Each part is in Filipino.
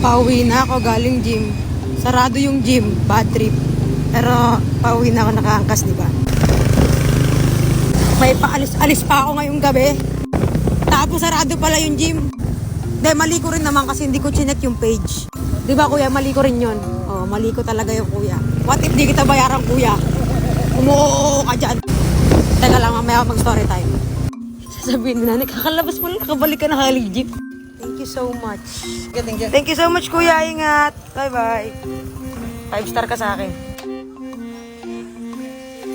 Pauwi na ako galing gym. Sarado yung gym, bad trip. Pero pauwi na ako nakaangkas, di ba? May paalis-alis pa ako ngayong gabi. Tapos sarado pala yung gym. Hindi, mali ko rin naman kasi hindi ko chinek yung page. Di ba kuya, mali ko rin yun. Oh, mali ko talaga yung kuya. What if di kita bayaran kuya? Umuoo ka dyan. Teka lang, mamaya mag-story time. Sasabihin na, kakalabas mo lang, nakabalik ka na halig gym. Thank you so much. Thank you so much kuya, ingat. Bye-bye. 5 star ka sa akin.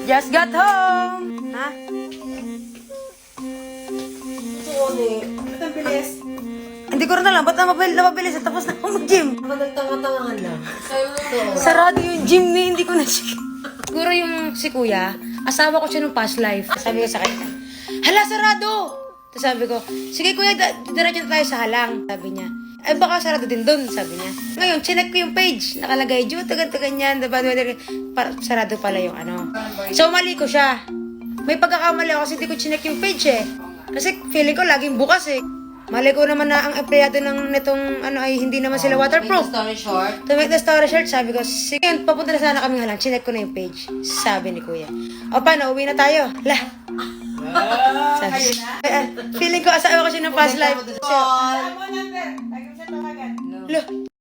Just got home! Ha? Ba't ang bilis? Hindi ko rin alam, ba't mabilis? Tapos na ako mag-gym. Nagtanga-tangahan lang. Sarado yung gym ni, hindi ko na siya. Siguro yung si kuya, asawa ko siya nung past life. Sabi ko sa kanya, hala, sarado! Tapos sabi ko, sige kuya, diretso na tayo sa halang. Sabi niya, ay baka sarado din doon, sabi niya. Ngayon, chinek ko yung page. Nakalagay, Diyo, tagan-tagan diba? Sarado pala yung ano. So, mali ko siya. May pagkakamali ako kasi hindi ko chinek yung page eh. Kasi feeling ko laging bukas eh. Mali ko naman na ang empleyado ng netong ano ay hindi naman sila waterproof. To make the story short, sabi ko, sige, papunta na sana kami halang. Chinek ko na yung page. Sabi ni kuya. O paano, uwi na tayo. Lah. Sabi. Feeling ko asawa ko siya ng past life. Lo,